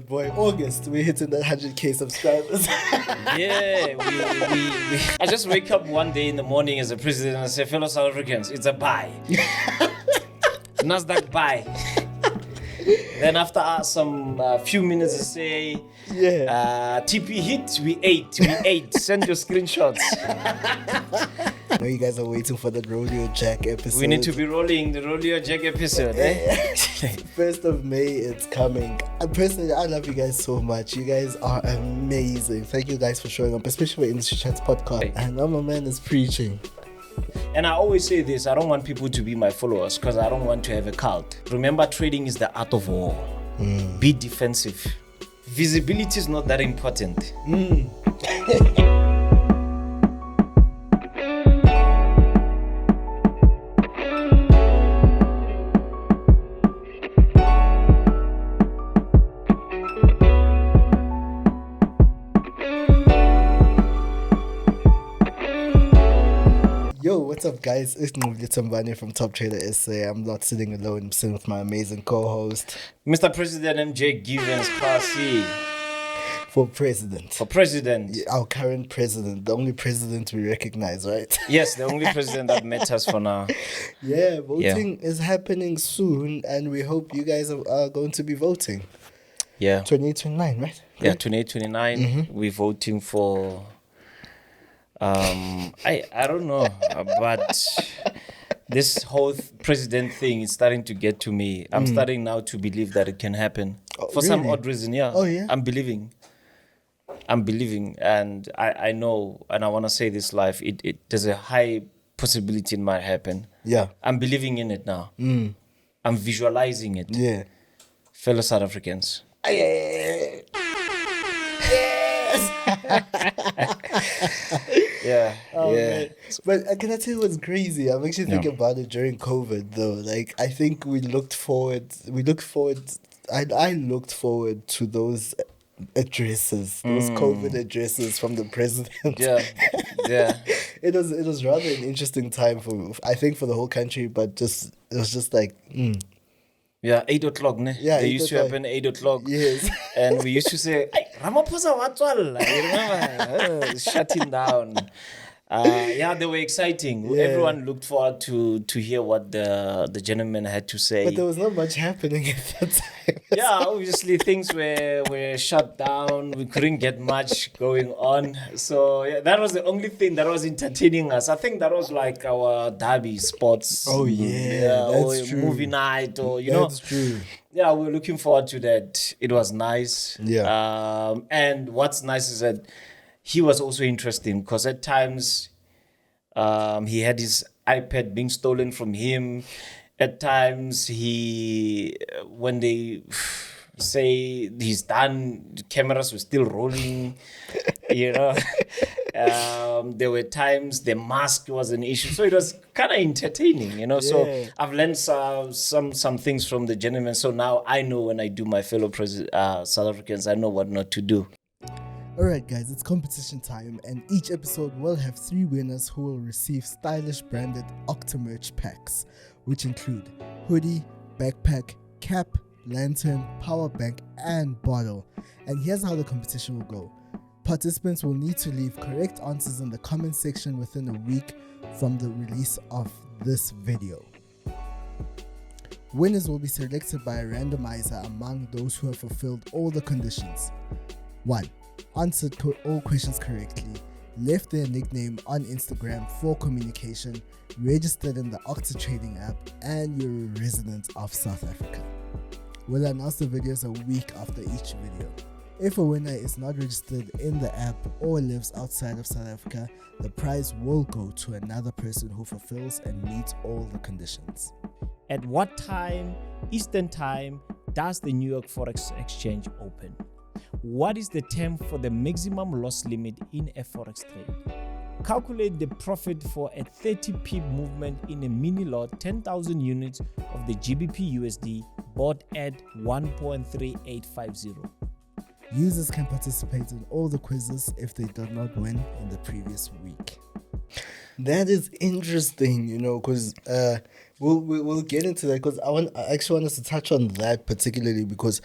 but boy, August, we're hitting that 100K subscribers. Yeah, we I just wake up one day in the morning as a president and I say, fellow South Africans, it's a buy. Nasdaq buy. Then after some few minutes, I say, TP hit, we ate. Send your screenshots. I know you guys are waiting for that Rodeo Jack episode. We need to be rolling the Rodeo Jack episode, eh? 1st of May, it's coming. Personally, I love you guys so much. You guys are amazing. Thank you guys for showing up, especially for Industry Chats podcast. And now my man is preaching. And I always say this, I don't want people to be my followers because I don't want to have a cult. Remember, trading is the art of war. Be defensive. Visibility is not that important. What's up, guys? It's Nqobile Tembane from Top Trader SA. I'm not sitting alone. I'm sitting with my amazing co-host, Mr. President MJ Givens Kgasi. For president. Our current president. The only president we recognize, right? Yes, the only president that matters for now. Yeah, voting is happening soon, and we hope you guys are going to be voting. Yeah. 2029, right? Yeah, 2029. We're voting for... I don't know, but this whole president thing is starting to get to me. I'm starting now to believe that it can happen. For some odd reason, yeah. Oh, yeah? I'm believing, and I know, and I want to say this live, there's a high possibility it might happen. Yeah. I'm believing in it now. I'm visualizing it. Yeah. Fellow South Africans. Yes. Yeah. Man. But can I tell you what's crazy? I'm actually thinking about it during COVID though. Like, I think I looked forward to those addresses, those COVID addresses from the president. Yeah. It was rather an interesting time for the whole country, but it was just like Yeah, 8 o'clock, ne? Yeah, they used to happen 8 o'clock. Yes. And we used to say, Ramaphosa Watwal. You remember? Shutting down. They were exciting. Yeah. Everyone looked forward to hear what the gentleman had to say. But there was not much happening at that time. Yeah, obviously things were shut down. We couldn't get much going on. So that was the only thing that was entertaining us. I think that was like our derby sports. Oh yeah, that's or true. Movie night, or That's true. Yeah, we're looking forward to that. It was nice. Yeah. And what's nice is that he was also interesting because at times he had his iPad being stolen from him. At times when they say he's done, the cameras were still rolling, There were times the mask was an issue. So it was kind of entertaining, So I've learned some things from the gentleman. So now I know when I do my fellow South Africans, I know what not to do. Alright guys, it's competition time, and each episode will have 3 winners who will receive stylish branded Octa merch packs, which include hoodie, backpack, cap, lantern, power bank and bottle. And here's how the competition will go. Participants will need to leave correct answers in the comment section within a week from the release of this video. Winners will be selected by a randomizer among those who have fulfilled all the conditions. 1. Answered all questions correctly, left their nickname on Instagram for communication, registered in the Octa trading app, and you're a resident of South Africa. We'll announce the videos a week after each video. If a winner is not registered in the app or lives outside of South Africa, the prize will go to another person who fulfills and meets all the conditions. At what time, Eastern time, does the New York Forex Exchange open? What is the term for the maximum loss limit in a Forex trade? Calculate the profit for a 30 pip movement in a mini lot 10,000 units of the GBP USD bought at 1.3850. Users can participate in all the quizzes if they did not win in the previous week. That is interesting, because we'll get into that, because I actually want us to touch on that particularly, because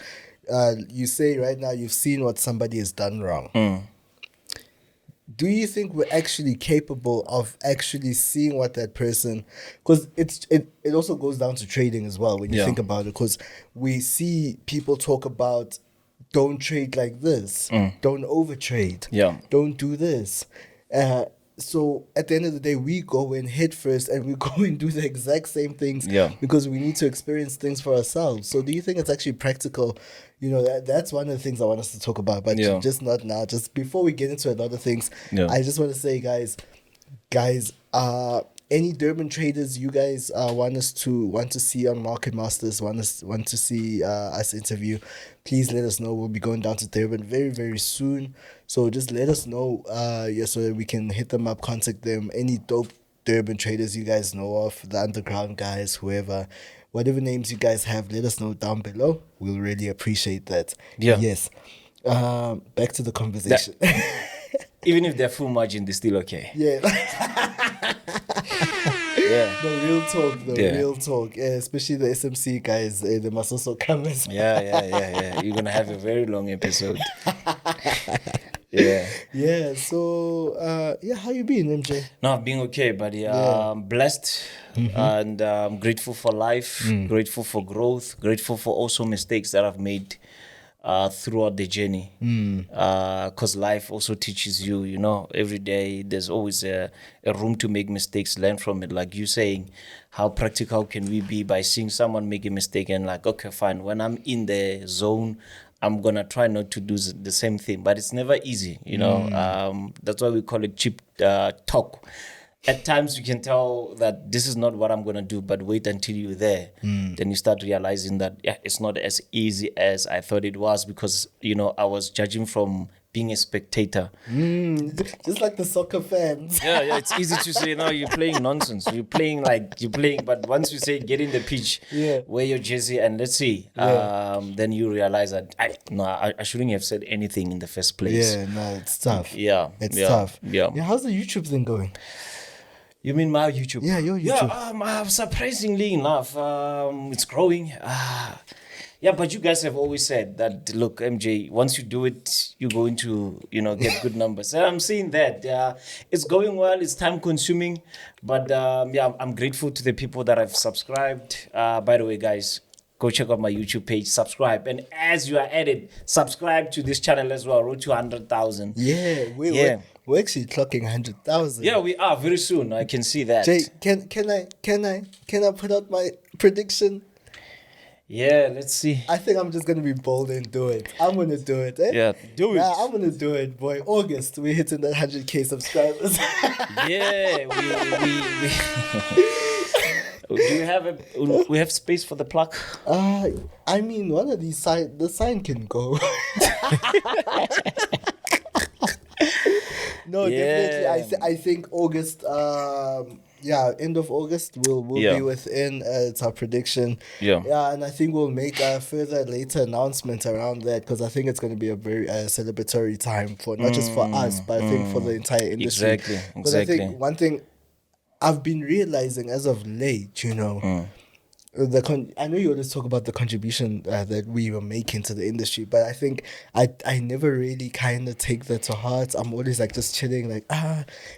you say right now you've seen what somebody has done wrong. Do you think we're actually capable of actually seeing what that person, because it also goes down to trading as well when you think about it, because we see people talk about don't trade like this, don't overtrade, don't do this. So at the end of the day, we go in head first and we go and do the exact same things because we need to experience things for ourselves. So do you think it's actually practical? You know, that's one of the things I want us to talk about, but just not now. Just before we get into a lot of things, I just want to say, guys, any Durban traders you guys want to see on Market Masters, want to see us interview, please let us know. We'll be going down to Durban very, very soon. So just let us know, so that we can hit them up, contact them. Any dope Durban traders you guys know of, the underground guys, whoever, whatever names you guys have, let us know down below. We'll really appreciate that. Yes. Back to the conversation. Even if they're full margin, they're still okay. The real talk, real talk. Especially the SMC guys, they must also come as well. You're going to have a very long episode. So, how you been, MJ? No, I've been okay, buddy. I'm blessed and I'm grateful for life, grateful for growth, grateful for also mistakes that I've made throughout the journey. Because life also teaches you, you know, every day there's always a room to make mistakes, learn from it. Like you saying, how practical can we be by seeing someone make a mistake and like, okay, fine, when I'm in the zone, I'm going to try not to do the same thing. But it's never easy, you know. That's why we call it cheap talk. At times you can tell that this is not what I'm going to do, but wait until you're there. Then you start realizing that it's not as easy as I thought it was because, you know, I was judging from being a spectator. Just like the soccer fans. It's easy to say, no, you're playing nonsense. You're playing, but once you say get in the pitch, wear your jersey and let's see, then you realize that I shouldn't have said anything in the first place. It's tough. It's tough. How's the YouTube thing going? You mean my YouTube? Yeah, your YouTube. Surprisingly enough, it's growing. But you guys have always said that, look, MJ, once you do it, you're going to, you know, get good numbers. And I'm seeing that. It's going well. It's time consuming. But, I'm grateful to the people that have subscribed. By the way, guys, go check out my YouTube page, subscribe. And as you are at it, subscribe to this channel as well. Road to 100,000. We're actually clocking 100,000. Yeah, we are very soon. I can see that. Jay, can I put out my prediction? Yeah, let's see. I think I'm just gonna be bold and do it. I'm gonna do it. Yeah, do it. I'm gonna do it, boy. August, we're hitting that 100K subscribers. Do we have space for the plug? I mean, one of these the sign can go. No, definitely. I think August. End of August we'll be within. It's our prediction. And I think we'll make a further later announcement around that because I think it's going to be a very celebratory time for not just for us, but I think for the entire industry. Because I think one thing I've been realizing as of late, you know. I know you always talk about the contribution that we were making to the industry, but I think I never really kind of take that to heart. I'm always like just chilling, like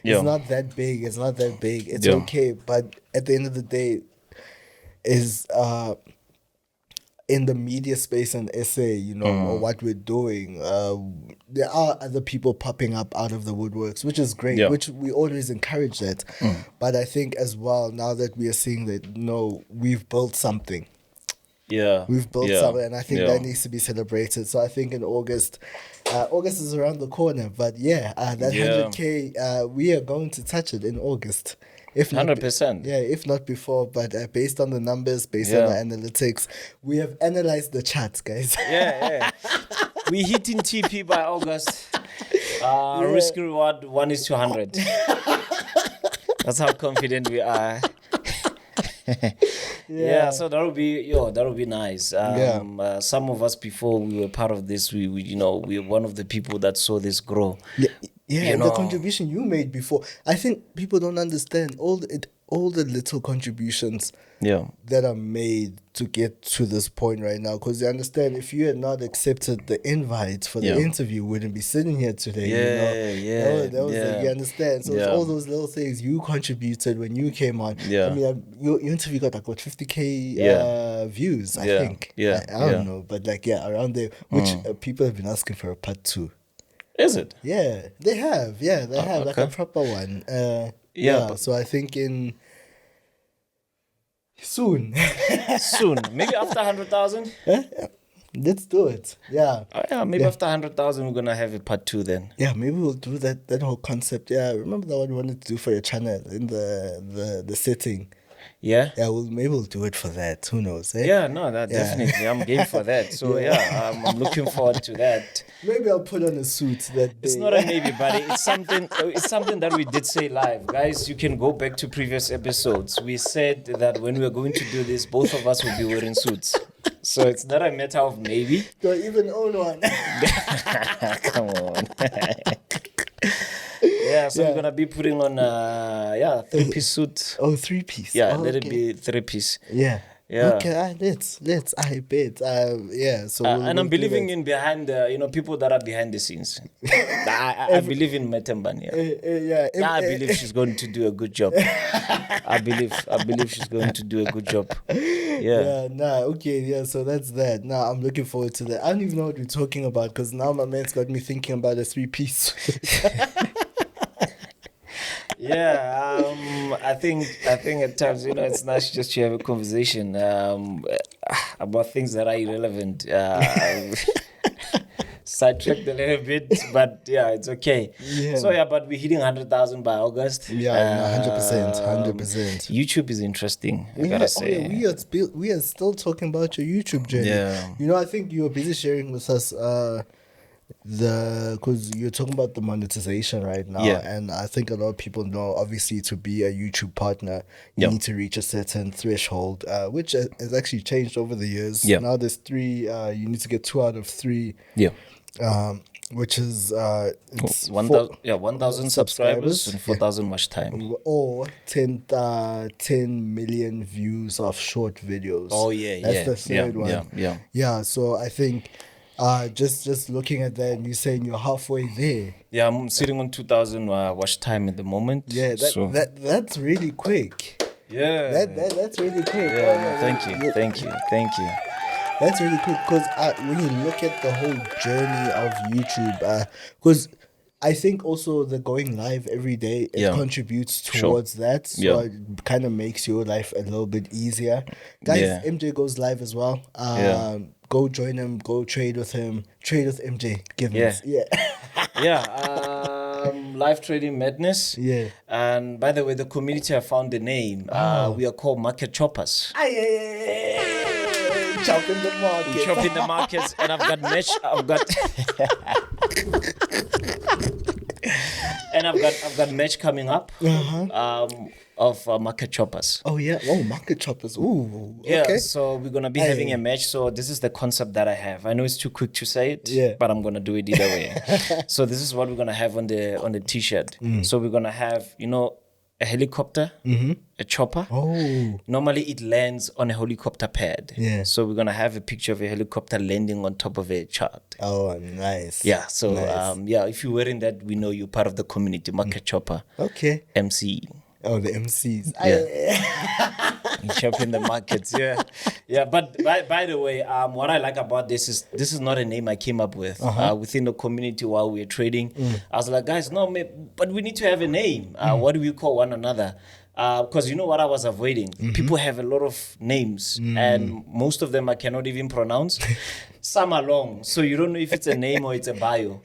it's not that big, it's okay. But at the end of the day, is in the media space in SA, you know, or what we're doing, there are other people popping up out of the woodworks, which is great, which we always encourage that. But I think as well, now that we are seeing that, no, we've built something. We've built something, and I think that needs to be celebrated. So I think in August is around the corner, but that 100K, we are going to touch it in August. If not, 100%. If not before, but based on the numbers, based on the analytics, we have analyzed the charts, guys. We hitting TP by August. Risk reward 1:100. That's how confident we are. So that'll be nice. Some of us before we were part of this, we we're one of the people that saw this grow. And the contribution you made before, I think people don't understand all all the little contributions Yeah. that are made to get to this point right now. Because you understand, if you had not accepted the invite for the Yeah. interview, we wouldn't be sitting here today. That was like, you understand. So it's all those little things you contributed when you came on. Yeah. I mean, your interview got like what 50K views, I think. Yeah. I don't know, but like around there, which people have been asking for a part 2. Is it? Yeah, they have. Yeah, they have like a okay. proper one. But so I think in soon. Maybe after 100,000. Let's do it. Yeah. Maybe after 100,000 we're gonna have a part 2 then. Yeah, maybe we'll do that whole concept. Yeah, remember that one you wanted to do for your channel in the setting. Yeah. Yeah, maybe we'll do it for that. Who knows? Eh? Yeah, no, definitely. I'm game for that. So I'm looking forward to that. Maybe I'll put on a suit that day. It's not a maybe, but it's something that we did say live. Guys, you can go back to previous episodes. We said that when we were going to do this, both of us will be wearing suits. So it's not a matter of maybe. Do I even own one? Come on. So we're gonna be putting on 3-piece suit. Oh, 3-piece. Yeah, let it be 3-piece. Yeah. Yeah. Okay, let's. I bet. So. And I'm believing in behind the, people that are behind the scenes. I believe in Tembane. I believe she's going to do a good job. I believe she's going to do a good job. Yeah. So that's that. Now I'm looking forward to that. I don't even know what we're talking about because now my man's got me thinking about a 3-piece. I think at times, it's nice just to have a conversation about things that are irrelevant. Sidetracked a little bit, but it's okay. Yeah. So but we're hitting 100,000 by August. 100%. YouTube is interesting. I gotta say, we are still talking about your YouTube journey. Yeah. I think you were busy sharing with us because you're talking about the monetization right now, and I think a lot of people know, obviously, to be a YouTube partner you need to reach a certain threshold, which has actually changed over the years. Now there's 3, you need to get 2 out of 3, which is it's 1,000 subscribers and 4,000 watch time, or 10 million views of short videos. That's the third one. So I think just looking at that, and you saying you're halfway there. Yeah, I'm sitting on 2,000 watch time at the moment. Yeah, that's really quick. Yeah, that's really quick. Thank you. That's really quick because when you look at the whole journey of YouTube, because I think also the going live every day contributes towards that. So it kind of makes your life a little bit easier. Guys, MJ goes live as well. Go join him. Go trade with him. Trade with MJ. Givens. Live trading madness. Yeah. And by the way, the community have found the name. We are called Market Choppers. Chop in the market. Chop in the markets, and I've got match coming up. Of market choppers. Oh yeah. Oh, market choppers. Ooh. Okay. So we're gonna be having a match. So this is the concept that I have. I know it's too quick to say it, but I'm gonna do it either way. So this is what we're gonna have on the t-shirt. So we're gonna have a helicopter, a chopper. Oh. Normally it lands on a helicopter pad. Yeah. So we're gonna have a picture of a helicopter landing on top of a chart. Oh, nice. Yeah. So if you're wearing that, we know you're part of the community. Market chopper. Okay. MC. Oh, the MCs. Chop in the markets. Yeah. But by the way, what I like about this is not a name I came up with. Within the community while we were trading, I was like, guys, but we need to have a name. What do we call one another? Because you know what I was avoiding? People have a lot of names, and most of them I cannot even pronounce. Some are long, so you don't know if it's a name or it's a bio.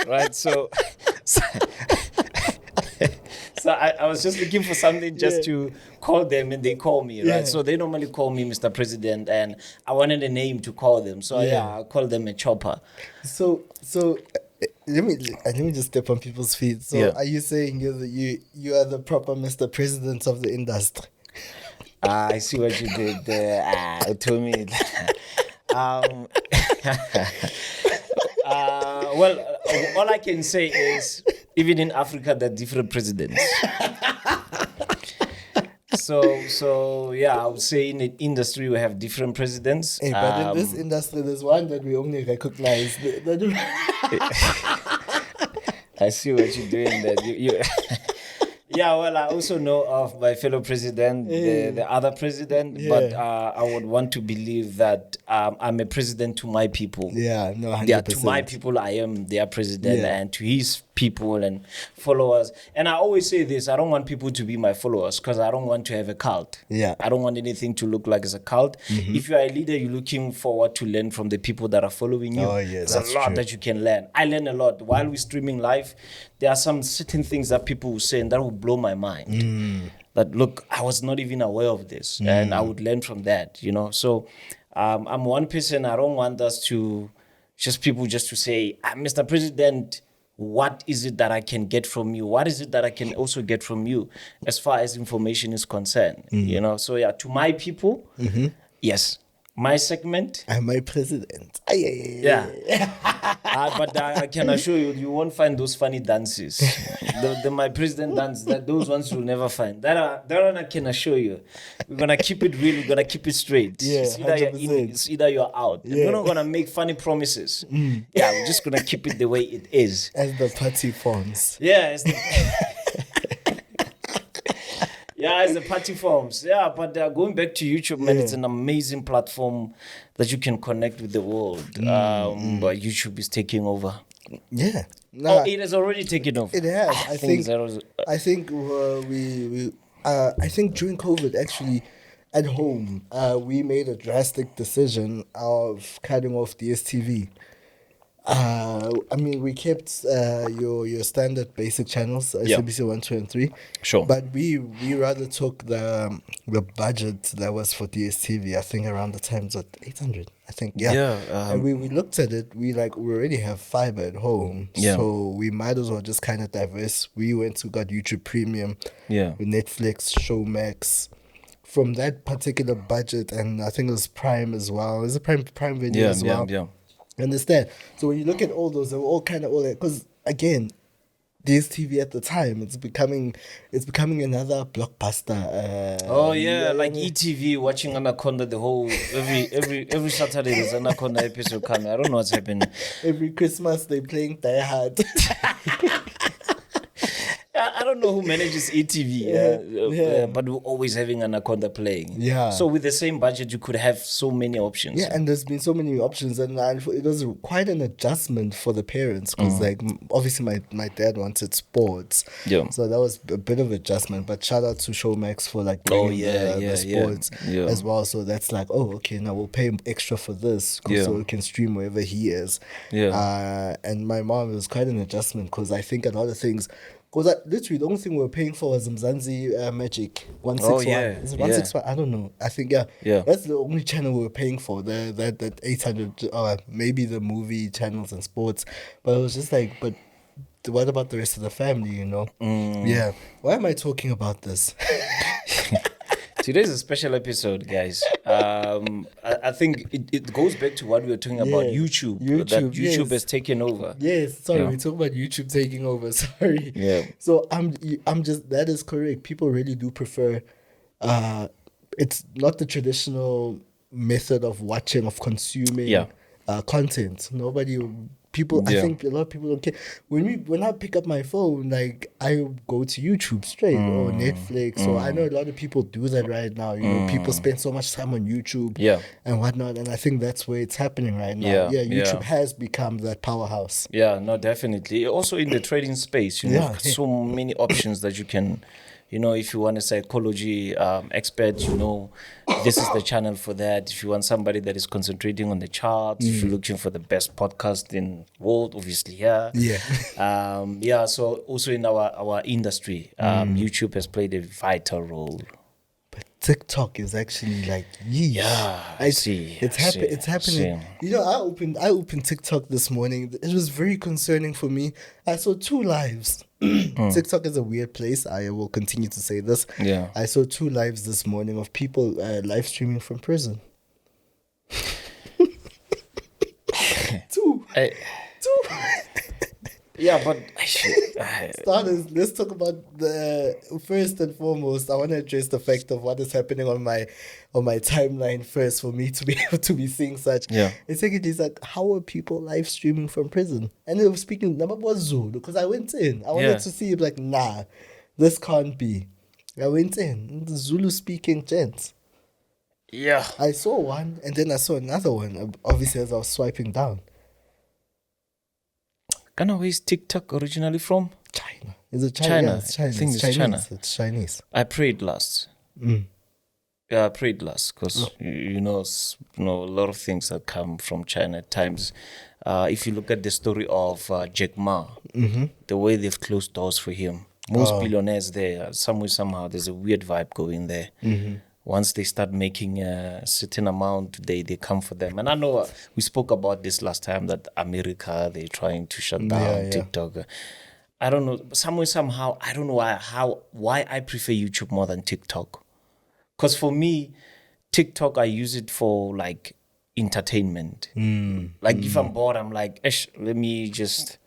Right? So I was just looking for something just to call them, and they call me, right? So they normally call me Mr. President, and I wanted a name to call them. So I call them a chopper. So let me just step on people's feet. So are you saying you are the proper Mr. President of the industry? I see what you did there. Told me. Well, all I can say is, even in Africa, there are different presidents. So yeah, I would say in the industry we have different presidents. Hey, but in this industry, there's one that we only recognize. I see what you're doing there. You Yeah, well, I also know of my fellow president, the other president, but I would want to believe that I'm a president to my people. Yeah, no, 100%. Yeah, to my people, I am their president, and to his people and followers. And I always say this, I don't want people to be my followers because I don't want to have a cult. Yeah. I don't want anything to look like it's a cult. If you are a leader, you're looking forward to learn from the people that are following you. Oh, yeah, There's a lot that you can learn. I learn a lot. While we're streaming live, there are some certain things that people will say and that will blow my mind. That, look, I was not even aware of this. And I would learn from that, you know. So I'm one person. I don't want us to just to say, Mr. President, what is it that I can get from you? What is it that I can also get from you as far as information is concerned? You know, so yeah, to my people, yes. My segment. I'm my president. Yeah. But I can assure you, you won't find those funny dances. the my president dance, those ones you'll never find. That one I can assure you. We're going to keep it real. We're going to keep it straight. Yeah, it's either you're in, it's either you're out. Yeah. We're not going to make funny promises. Yeah, we're just going to keep it the way it is. As the party forms. Yeah, yeah, as the party forms. Yeah, but going back to YouTube, man, it's an amazing platform that you can connect with the world. But YouTube is taking over. Yeah. It has already taken over. It has. I think during COVID, actually, at home, we made a drastic decision of cutting off DSTV. I mean, we kept your standard basic channels, SABC 1, 2, and 3. Sure. But we rather took the budget that was for DSTV. I think around the times at 800. I think and we looked at it. We already have fiber at home, so we might as well just kind of diverse. We got YouTube Premium, with Netflix, Showmax. From that particular budget, and I think it was Prime as well. It was a Prime Video as well. Yeah. Understand? So when you look at all those, they were all kind of all that, because again, DSTV at the time, it's becoming another blockbuster. Like ETV watching Anaconda the whole every Saturday there's Anaconda episode coming. I don't know what's happening. Every Christmas they're playing Die Hard. I don't know who manages ETV, but we're always having Anaconda playing. Yeah. So with the same budget, you could have so many options. Yeah, and there's been so many options, and it was quite an adjustment for the parents, because obviously my dad wanted sports. Yeah. So that was a bit of adjustment, but shout out to Showmax for bringing the sports as well. So that's okay, now we'll pay extra for this, so we can stream wherever he is. Yeah. And my mom, it was quite an adjustment, because I think a lot of things. Because literally the only thing we were paying for was Mzansi Magic 161. Is it 161? I don't know. I think that's the only channel we were paying for. That 800, maybe the movie channels and sports. But it was just but what about the rest of the family? You know? Yeah. Why am I talking about this? Today's a special episode, guys. I think it goes back to what we were talking about, YouTube. That YouTube has taken over. Yes, sorry, we talk about YouTube taking over. Sorry. Yeah. So I'm just, that is correct. People really do prefer. It's not the traditional method of watching, of consuming content. I think a lot of people don't care. When I pick up my phone, I go to YouTube straight or Netflix. So I know a lot of people do that right now. You know, people spend so much time on YouTube and whatnot, and I think that's where it's happening right now. YouTube has become that powerhouse. Yeah, no, definitely. Also in the trading space, so many options that you can. If you want a psychology expert, this is the channel for that. If you want somebody that is concentrating on the charts, if you're looking for the best podcast in the world, obviously, so also in our industry, YouTube has played a vital role. But TikTok is actually I see. It's happening. I opened TikTok this morning. It was very concerning for me. I saw 2 lives. TikTok is a weird place. I will continue to say this. Yeah. I saw 2 lives this morning of people live streaming from prison. 2. 2. Yeah, but Starters, let's talk about the first and foremost. I want to address the fact of what is happening on my timeline first for me to be able to be seeing such. Yeah. And secondly, it's like, how are people live streaming from prison? And they were speaking, number one, Zulu, because I went in. I wanted to see, like, nah, this can't be. I went in, the Zulu speaking gents. Yeah. I saw one, and then I saw another one, obviously, as I was swiping down. Ghana, where's TikTok originally from? China. Is it China? China. Yeah, it's China. I think it's it's Chinese. China. It's Chinese. I prayed last. Yeah, I prayed last because you know a lot of things that come from China at times. If you look at the story of Jack Ma, the way they've closed doors for him, most billionaires there, somehow there's a weird vibe going there. Once they start making a certain amount, they come for them. And I know we spoke about this last time that America, they're trying to shut down TikTok. I don't know, somehow, I don't know why I prefer YouTube more than TikTok. Because for me, TikTok, I use it for like entertainment. Like if I'm bored, I'm like, let me just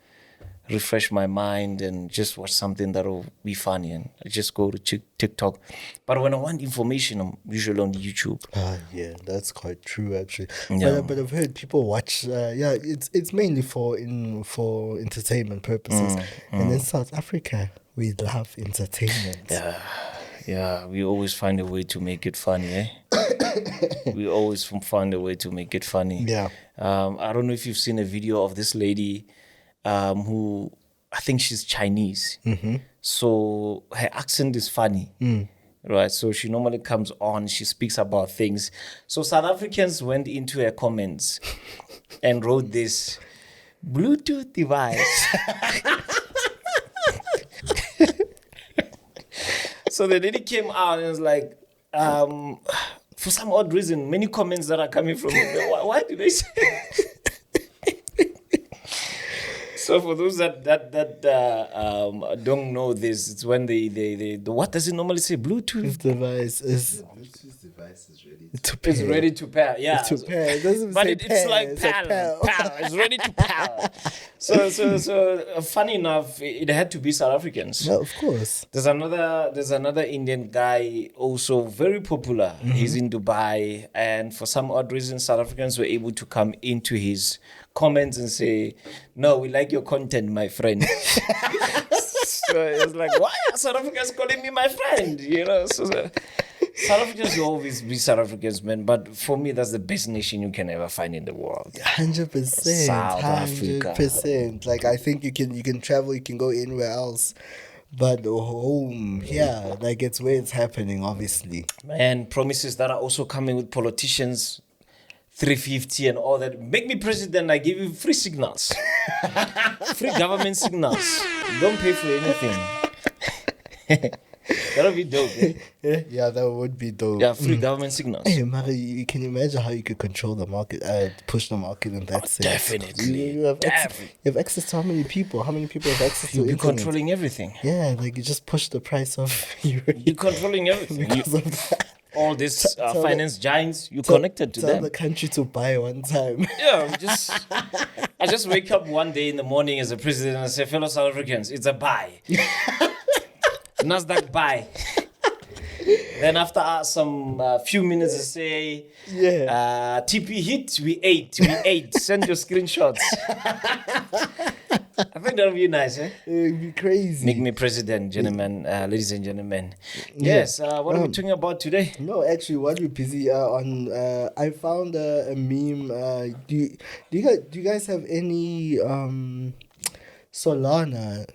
refresh my mind and just watch something that'll be funny, and I just go to TikTok. But when I want information, I'm usually on YouTube. Yeah, that's quite true actually. Yeah. But I've heard people watch. It's mainly for entertainment purposes. And in South Africa, we love entertainment. Yeah, we always find a way to make it funny, eh? We always find a way to make it funny. Yeah. I don't know if you've seen a video of this lady who, I think she's Chinese. So her accent is funny. Right, so she normally comes on, she speaks about things. So South Africans went into her comments and wrote this Bluetooth device. So the lady came out and was like, for some odd reason, many comments that are coming from her, why do they say? So for those that don't know this, it's when the what does it normally say? Bluetooth device is ready to pair. Yeah, to pair. It doesn't but say it's like pair. It's ready to pair. So funny enough, it had to be South Africans. Yeah, of course. There's another Indian guy also very popular. He's in Dubai, and for some odd reason, South Africans were able to come into his comments and say, "No, we like your content, my friend." So it's like, why are South Africans calling me my friend? You know, so South Africans will always be South Africans, man. But for me, that's the best nation you can ever find in the world. 100%. South Africa. 100%. Like, I think you can travel, you can go anywhere else. But home, yeah, like it's where it's happening, obviously. Man, promises that are also coming with politicians, 350 and all that. Make me president, I give you free signals. Free government signals. Don't pay for anything. That'll be dope, eh? Yeah, that would be dope. Yeah, free government signals. Hey, Mari, you can imagine how you could control the market, push the market in that sense. Definitely. You have access to how many people? How many people have access to You'll be internet? controlling everything. Yeah, like you just push the price of You're controlling everything. because of that. All these tell finance giants, you're connected to Tell them. the country to buy one time. Yeah, I just wake up one day in the morning as a president and I say, fellow South Africans, it's a buy. Nasdaq buy. Then after some few minutes, I say, TP hit, we ate. Send your screenshots. I think that'll be nice, eh? It'd be crazy. Make me president, gentlemen, ladies and gentlemen. Yes, what are we talking about today? No, actually, what we're busy on, I found a meme. Do you guys have any Solana?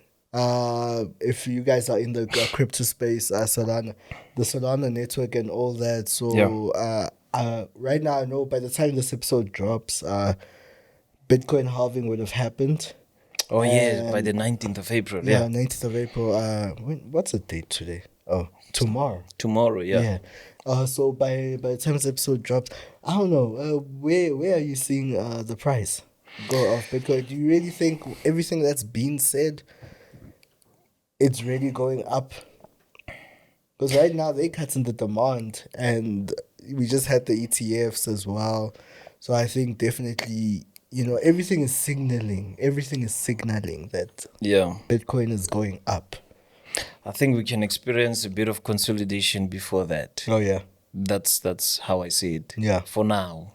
If you guys are in the crypto space, Solana, the Solana network and all that. So right now, I know by the time this episode drops, Bitcoin halving would have happened. Oh, yeah, by the 19th of April. Yeah, 19th of April. What's the date today? Oh, tomorrow. Tomorrow, yeah. So by the time this episode drops, I don't know, where are you seeing the price go of Bitcoin? Do you really think everything that's been said, it's really going up? Because right now they're cutting the demand, and we just had the ETFs as well. So I think definitely, everything is signaling that Yeah. Bitcoin is going up. I think we can experience a bit of consolidation before that. Oh yeah. That's how I see it. Yeah. For now.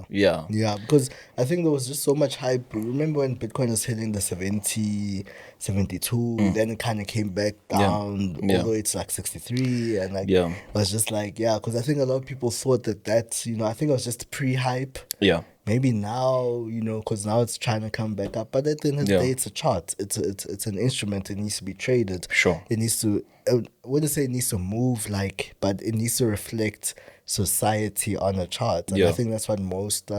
Yeah, because I think there was just so much hype. Remember when Bitcoin was hitting the 70, 72, then it kind of came back down, although it's like 63, and like it was just like, because I think a lot of people thought that's, I think it was just pre-hype. Yeah. Maybe now, because now it's trying to come back up. But at the end of the day, it's a chart. It's an instrument. It needs to be traded. Sure. It needs to, I wouldn't say it needs to move but it needs to reflect society on a chart. And I think that's what most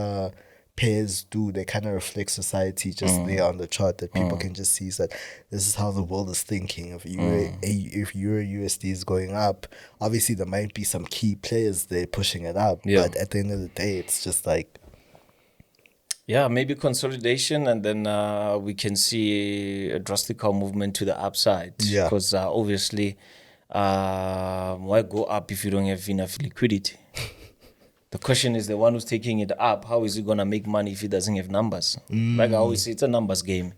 pairs do. They kind of reflect society just there on the chart, that people can just see that this is how the world is thinking. If Euro USD is going up, obviously there might be some key players there pushing it up. Yeah. But at the end of the day, it's just like, yeah, maybe consolidation, and then we can see a drastic movement to the upside. Yeah. Because obviously, why go up if you don't have enough liquidity? The question is, the one who's taking it up, how is he going to make money if he doesn't have numbers? Like I always say, it's a numbers game.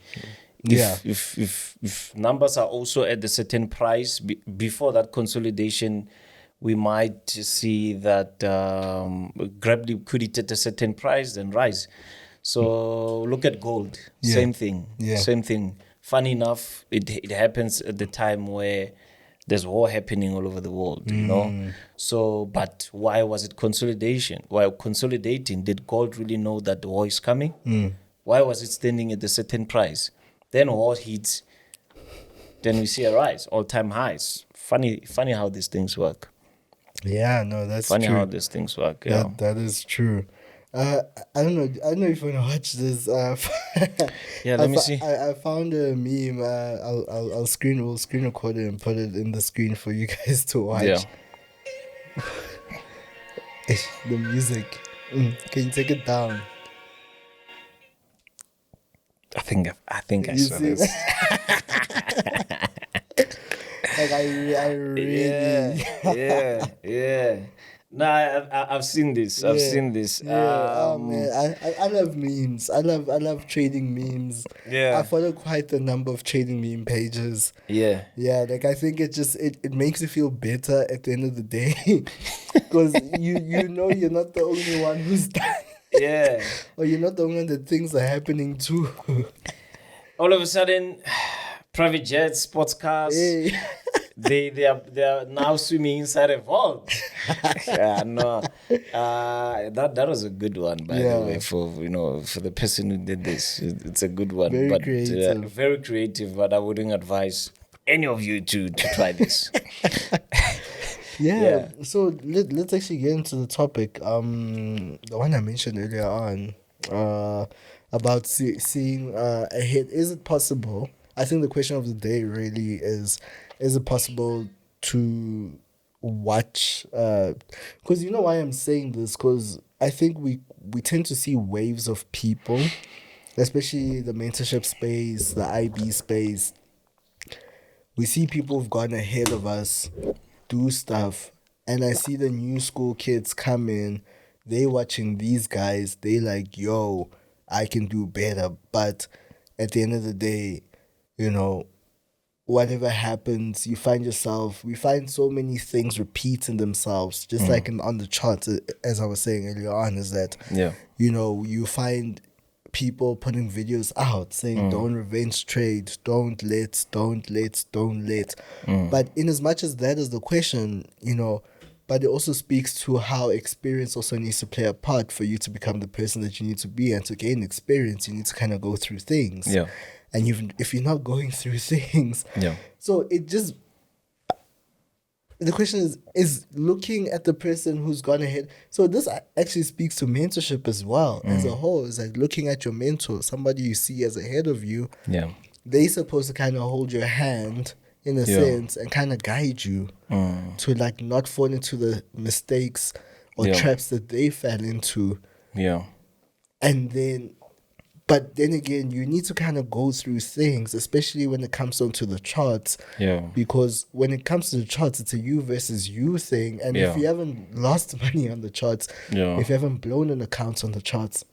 If numbers are also at a certain price, before that consolidation, we might see that grab liquidity at a certain price, then rise. So look at gold. Same thing. Same thing. Funny enough, it happens at the time where there's war happening all over the world, So, but why was it consolidation? While consolidating, did gold really know that the war is coming? Why was it standing at a certain price? Then war hits, then we see a rise, all-time highs. Funny how these things work. Yeah, no, that's funny true. How these things work. Yeah, that is true. I don't know if you want to watch this. Yeah, let me see. I found a meme. We'll screen record it and put it in the screen for you guys to watch. Yeah. The music. Can you take it down? I think I saw this. Like I really. Yeah. No, I've seen this. I've seen this. Yeah, man, I love memes. I love trading memes. Yeah. I follow quite a number of trading meme pages. Yeah. Yeah, like I think it makes you feel better at the end of the day, because you know you're not the only one who's done. Yeah. Or you're not the only one that things are happening to. All of a sudden, private jets, sports cars. Hey. They are now swimming inside a vault. Yeah, no. That was a good one, by the way, for the person who did this. It's a good one. Very creative. Very creative, but I wouldn't advise any of you to try this. Yeah. So let's actually get into the topic. The one I mentioned earlier on, about seeing ahead. Is it possible? I think the question of the day really is it possible to watch? Because you know why I'm saying this? Because I think we tend to see waves of people, especially the mentorship space, the IB space. We see people who've gone ahead of us do stuff, and I see the new school kids come in. They watching these guys. They like, yo, I can do better. But at the end of the day, whatever happens, we find so many things repeating themselves, just like on the charts, as I was saying earlier on, is that, you find people putting videos out saying, don't revenge trade, don't let. But in as much as that is the question, but it also speaks to how experience also needs to play a part for you to become the person that you need to be. And to gain experience, you need to kind of go through things. Yeah. And if you're not going through things, so it just, the question is looking at the person who's gone ahead. So this actually speaks to mentorship as well as a whole. It's like looking at your mentor, somebody you see as ahead of you. Yeah, they're supposed to kind of hold your hand in a sense and kind of guide you to like not fall into the mistakes or traps that they fell into. Yeah, and then. But then again, you need to kind of go through things, especially when it comes onto the charts. Yeah. Because when it comes to the charts, it's a you versus you thing. And if you haven't lost money on the charts, if you haven't blown an account on the charts,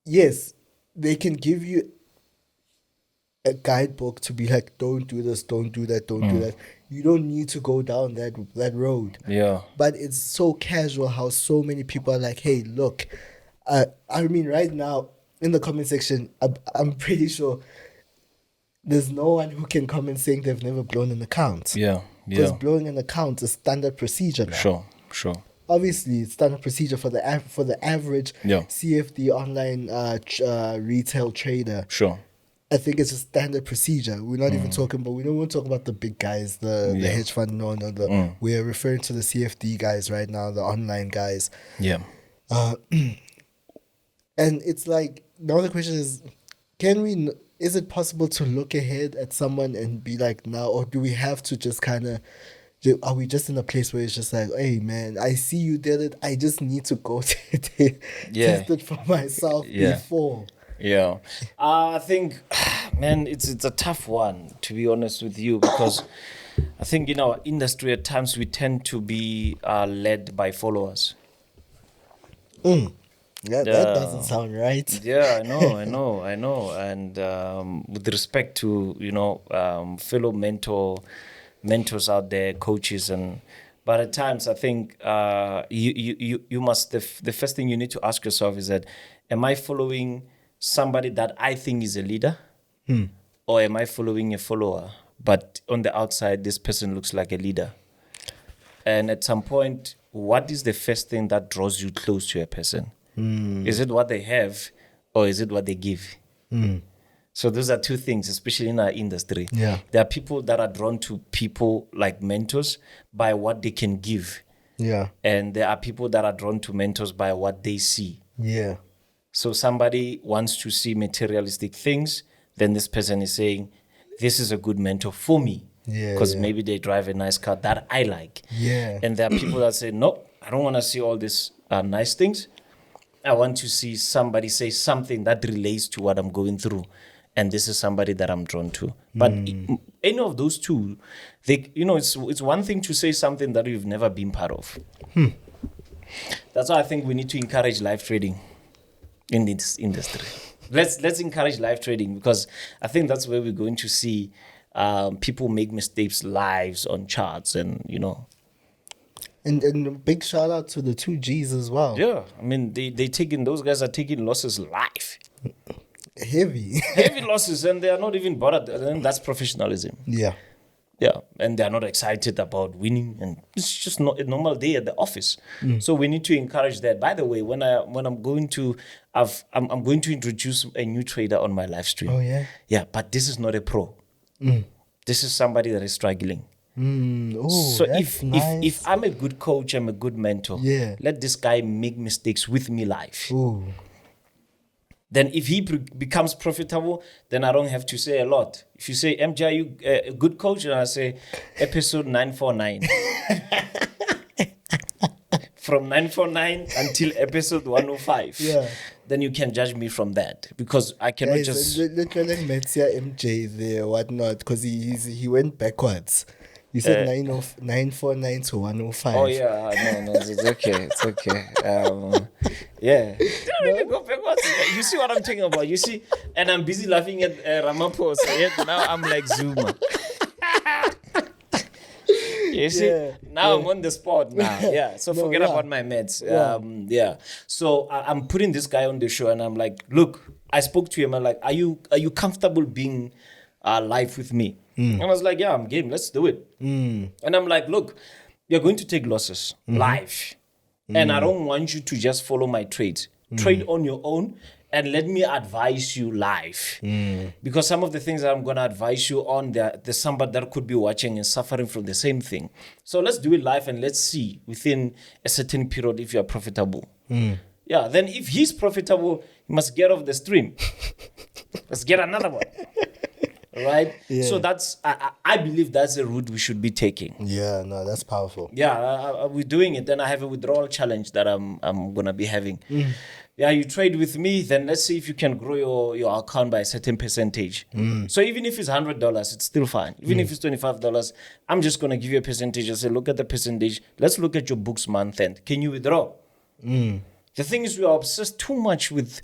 yes, they can give you a guidebook to be like, don't do this, don't do that, don't do that. You don't need to go down that road. Yeah. But it's so casual how so many people are like, hey, look, I mean, right now in the comment section, I'm pretty sure there's no one who can comment saying they've never blown an account. Yeah. Because Yeah. blowing an account is standard procedure now. Sure. Obviously, it's standard procedure for the average Yeah. CFD online retail trader. Sure. I think it's a standard procedure. We're not even talking about. We don't want to talk about the big guys, the hedge fund. No. We're referring to the CFD guys right now, the online guys. Yeah. And it's like now the question is, is it possible to look ahead at someone and be like now, or do we have to just kind of? Are we just in a place where it's just like, hey man, I see you did it. I just need to go test it for myself before. Yeah. I think, man, it's a tough one, to be honest with you, because I think in our industry at times we tend to be led by followers. Yeah, that doesn't sound right. Yeah, I know. And with respect to, fellow mentors out there, coaches, but at times I think you must, the first thing you need to ask yourself is that, am I following somebody that I think is a leader, or am I following a follower? But on the outside, this person looks like a leader. And at some point, what is the first thing that draws you close to a person? Is it what they have, or is it what they give? So those are two things, especially in our industry. Yeah. There are people that are drawn to people like mentors by what they can give. Yeah. And there are people that are drawn to mentors by what they see. Yeah. So somebody wants to see materialistic things, then this person is saying, this is a good mentor for me. Because maybe they drive a nice car that I like. Yeah. And there are people that say, no, I don't want to see all these nice things. I want to see somebody say something that relates to what I'm going through. And this is somebody that I'm drawn to. But any of those two, it's one thing to say something that you've never been part of. That's why I think we need to encourage live trading in this industry. Let's encourage live trading, because I think that's where we're going to see people make mistakes live on charts, and And a big shout out to the 2Gs as well. Yeah, I mean those guys are taking losses live. Heavy losses, and they are not even bothered. And that's professionalism. Yeah, and they are not excited about winning, and it's just not a normal day at the office. So we need to encourage that. By the way, when I'm going to introduce a new trader on my live stream. Oh yeah, but this is not a pro. This is somebody that is struggling. So that's if I'm a good coach, I'm a good mentor. Let this guy make mistakes with me live. Then if he becomes profitable, then I don't have to say a lot. If you say, MJ, are you a good coach? And I say, episode 949. From 949 until episode 105. Then you can judge me from that, because I cannot just... Literally Metsia MJ there, whatnot, because he went backwards. You said 949 to 105. Oh, yeah. No, it's okay. It's okay. Yeah. Don't really go backwards. You see what I'm talking about? You see? And I'm busy laughing at Ramaphosa. Yet now I'm like Zuma. You see? Now I'm on the spot now. Yeah. So forget about my meds. So I'm putting this guy on the show, and I'm like, look, I spoke to him. I'm like, are you comfortable being live with me? And I was like, yeah, I'm game. Let's do it. And I'm like, look, you're going to take losses live. And I don't want you to just follow my trades. Trade on your own and let me advise you live. Because some of the things that I'm going to advise you on, there's somebody that could be watching and suffering from the same thing. So let's do it live, and let's see within a certain period if you're profitable. Yeah, then if he's profitable, he must get off the stream. Let's get another one. Right? So that's, I believe that's the route we should be taking. Yeah, no, that's powerful. Yeah, we're doing it. Then I have a withdrawal challenge that I'm going to be having. Yeah, you trade with me, then let's see if you can grow your account by a certain percentage. So even if it's $100, it's still fine. Even if it's $25, I'm just going to give you a percentage. I say, look at the percentage. Let's look at your books month end. Can you withdraw? The thing is, we are obsessed too much with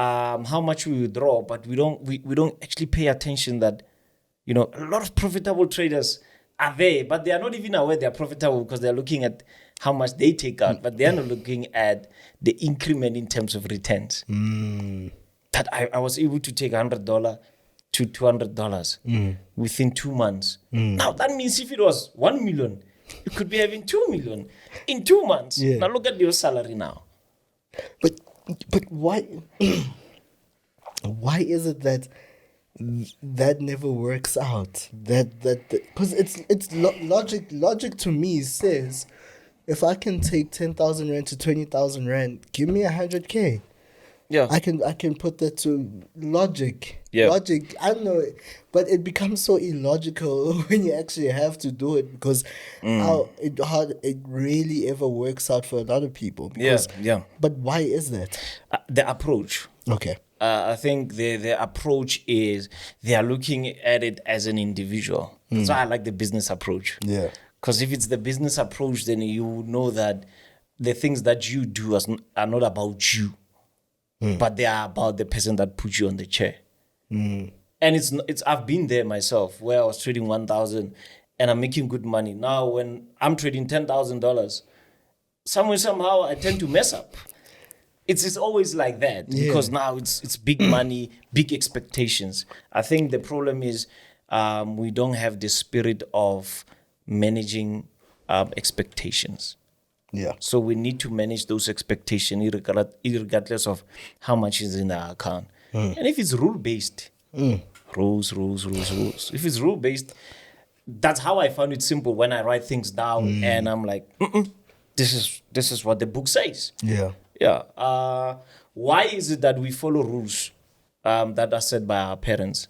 how much we withdraw, but we don't actually pay attention that, a lot of profitable traders are there, but they are not even aware they're profitable because they're looking at how much they take out, but they're not looking at the increment in terms of returns. That I was able to take $100 to $200 within 2 months. Now that means if it was 1 million, you could be having 2 million in 2 months. Yeah. Now look at your salary now. But why is it that never works out? That because it's logic to me says, if I can take 10,000 rand to 20,000 rand, give me 100K. Yeah, I can put that to logic. Yeah. Logic. I don't know, but it becomes so illogical when you actually have to do it, because how it really ever works out for a lot of people. Because, yeah. But why is that? The approach. Okay. I think the approach is they are looking at it as an individual. That's why I like the business approach. Yeah. Because if it's the business approach, then you know that the things that you do are not about you, but they are about the person that put you on the chair. And it's I've been there myself, where I was trading 1,000 and I'm making good money. Now when I'm trading $10,000, somehow I tend to mess up. It's always like that, because now it's big money, big expectations. I think the problem is we don't have the spirit of managing expectations. Yeah. So we need to manage those expectations regardless of how much is in our account. And if it's rule-based, rules. If it's rule-based, that's how I found it simple when I write things down and I'm like, this is what the book says. Yeah. Yeah. Why is it that we follow rules that are set by our parents?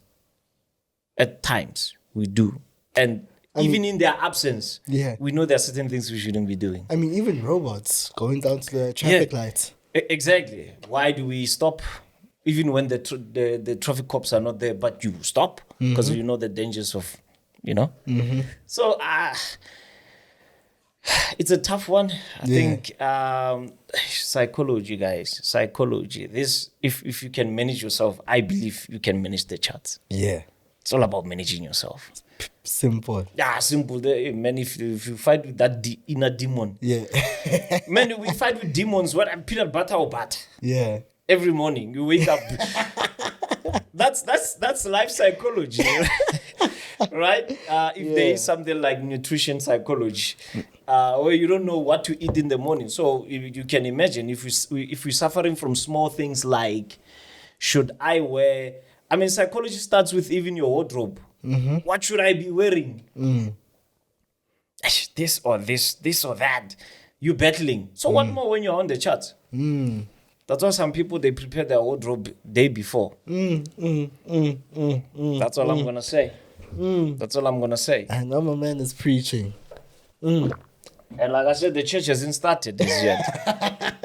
At times, we do. And even in their absence, we know there are certain things we shouldn't be doing. I mean, even robots going down to the traffic lights. Exactly. Why do we stop? Even when the traffic cops are not there, but you stop because you know the dangers of, So it's a tough one. I think psychology, guys. Psychology. This, if you can manage yourself, I believe you can manage the charts. Yeah. It's all about managing yourself. Simple. Yeah, simple. Man, if you fight with that inner demon. Yeah. Man, we fight with demons. What, peanut butter or butter? Yeah. Every morning you wake up. That's life psychology. Right? If there is something like nutrition psychology, where you don't know what to eat in the morning. So you can imagine if we're suffering from small things like, should I wear... I mean, psychology starts with even your wardrobe. What should I be wearing? This or that. You're battling. So what more when you're on the charts? That's why some people, they prepare their wardrobe day before. That's all I'm going to say. That's all I'm going to say. I know my man is preaching. And like I said, the church hasn't started as yet.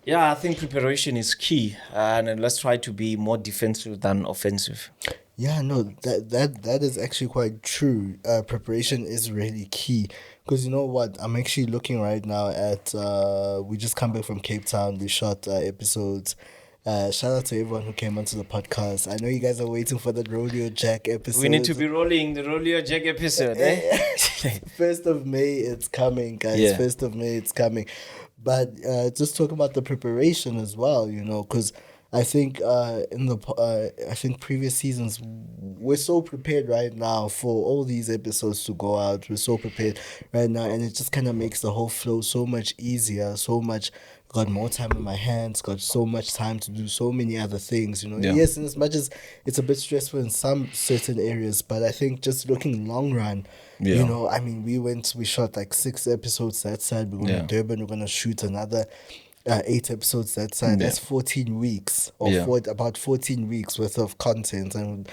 Yeah, I think preparation is key. And let's try to be more defensive than offensive. Yeah, no, that is actually quite true. Preparation is really key. Because you know what? I'm actually looking right now at... we just come back from Cape Town. We shot episodes. Shout out to everyone who came onto the podcast. I know you guys are waiting for the Rodeo Jack episode. We need to be rolling the Rodeo Jack episode, eh? 1st of May, it's coming, guys. Yeah. 1st of May, it's coming. But just talking about the preparation as well, because I think I think previous seasons, we're so prepared right now for all these episodes to go out. We're so prepared right now, and it just kind of makes the whole flow so much easier, so much... Got more time in my hands, got so much time to do so many other things, Yeah. Yes, and as much as it's a bit stressful in some certain areas, but I think just looking long run, I mean, we shot like 6 episodes that side. We're going to Durban, we're going to shoot another 8 episodes that side. That's 14 weeks, or about 14 weeks worth of content, and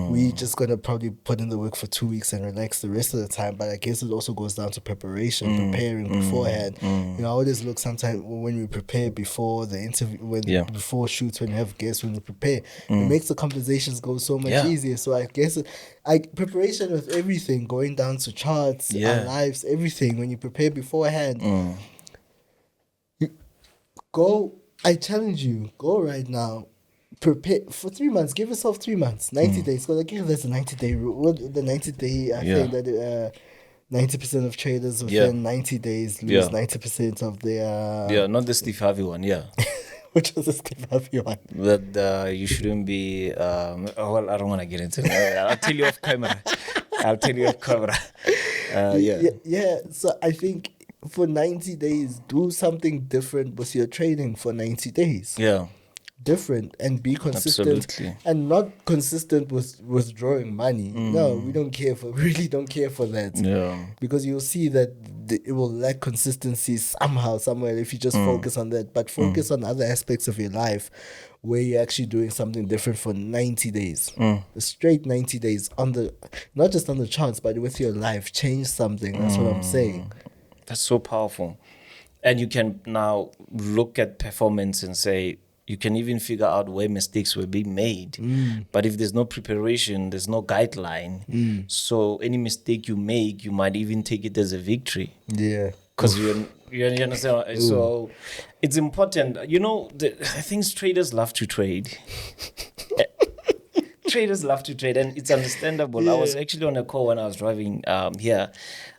we just going to probably put in the work for 2 weeks and relax the rest of the time. But I guess it also goes down to preparation, preparing beforehand. I always look sometimes when we prepare before the interview, before shoots, when you have guests, when we prepare, it makes the conversations go so much easier. So I guess preparation with everything, going down to charts, our lives, everything, when you prepare beforehand, go I challenge you, go right now. Prepare for 3 months. Give yourself 3 months, 90 days. Because I think there's a 90-day rule. What the 90-day? I think that 90% of traders within 90 days lose 90% of their. Not the Steve Harvey one. Yeah. Which was a Steve Harvey one. That you shouldn't be. Well, I don't want to get into it. I'll tell you off camera. Yeah. So I think for 90 days, do something different with your trading for 90 days. Yeah. Different and be consistent. Absolutely. And not consistent with withdrawing money. No, we really don't care for that. Yeah. Because you'll see that it will lack consistency somehow, somewhere if you just focus on that. But focus on other aspects of your life where you're actually doing something different for 90 days. A straight 90 days not just on the charts, but with your life. Change something. That's what I'm saying. That's so powerful. And you can now look at performance and say, you can even figure out where mistakes were being made. But if there's no preparation, there's no guideline. So any mistake you make, you might even take it as a victory. Yeah. Because you understand? So it's important. You know, I think traders love to trade. Traders love to trade, and it's understandable. Yeah. I was actually on a call when I was driving here.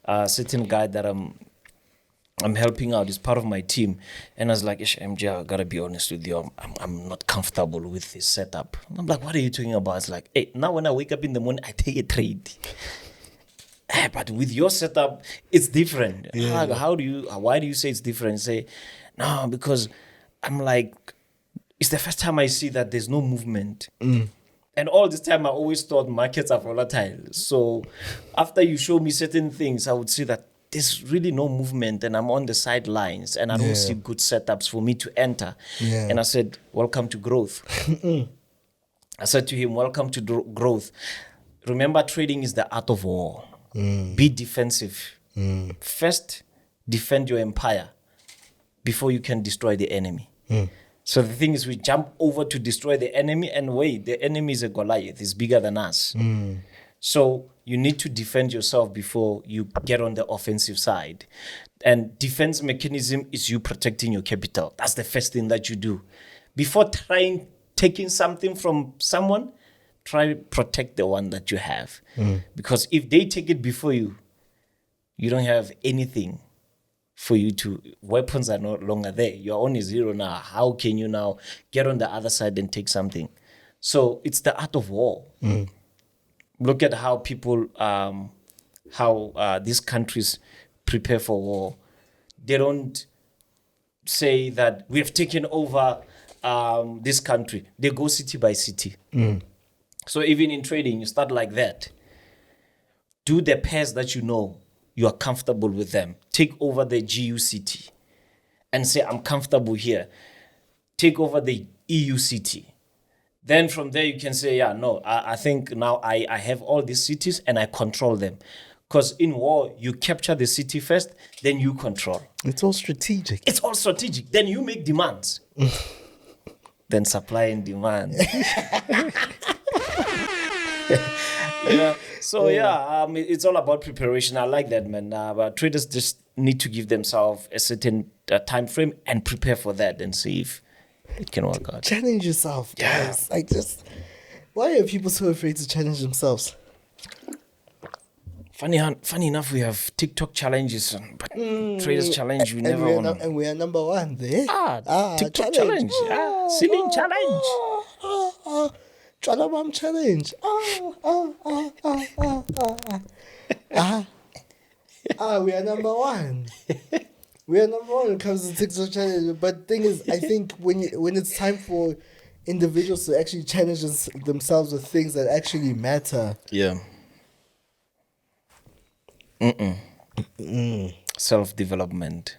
A certain guy that I'm helping out is part of my team, and I was like, MJ, I gotta be honest with you, I'm not comfortable with this setup. I'm like, what are you talking about? It's like, hey, now when I wake up in the morning, I take a trade. But with your setup, it's different. Yeah. Why do you say it's different? Say, no, because I'm like, it's the first time I see that there's no movement. And all this time, I always thought markets are volatile. So after you show me certain things, I would see that there's really no movement and I'm on the sidelines and I don't see good setups for me to enter. Yeah. And I said, welcome to growth. I said to him, welcome to growth. Remember, trading is the art of war. Be defensive. First, defend your empire before you can destroy the enemy. So the thing is, we jump over to destroy the enemy and wait, the enemy is a Goliath, it's bigger than us. So you need to defend yourself before you get on the offensive side. And defense mechanism is you protecting your capital. That's the first thing that you do. Before taking something from someone, try protect the one that you have. Because if they take it before you, you don't have anything for you to, weapons are no longer there. You're on a zero now. How can you now get on the other side and take something? So it's the art of war. Look at how people, these countries prepare for war. They don't say that we have taken over this country. They go city by city. So even in trading, you start like that. Do the pairs that you know you are comfortable with them. Take over the GU city and say, I'm comfortable here. Take over the EU city. Then from there, you can say, I think now I have all these cities and I control them. Because in war, you capture the city first, then you control. It's all strategic. Then you make demands. Then supply and demand. It's all about preparation. I like that, man. But traders just need to give themselves a certain time frame and prepare for that and see if it can work out. Challenge yourself, guys. Why are people so afraid to challenge themselves? Funny enough, we have TikTok challenges, but traders challenge we never want. And we are number one there. TikTok challenge. Ceiling challenge. Chalabam challenge. We are number one. We are number one when it comes to TikTok challenge. But the thing is, I think when it's time for individuals to actually challenge themselves with things that actually matter. Yeah. Self-development.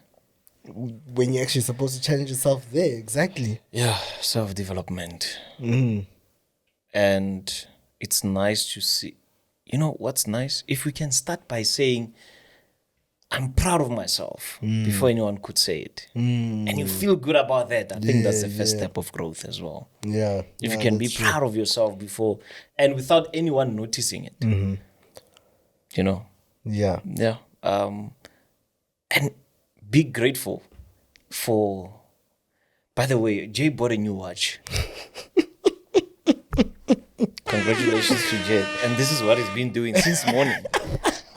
When you're actually supposed to challenge yourself there, exactly. Yeah, self-development. And it's nice to see. You know what's nice? If we can start by saying, I'm proud of myself before anyone could say it. And you feel good about that. I think that's the first step of growth as well. Yeah. If you can be proud of yourself before and without anyone noticing it. You know? Yeah. Yeah. And be grateful for By the way, Jay bought a new watch. Congratulations to Jay. And this is what he's been doing since morning.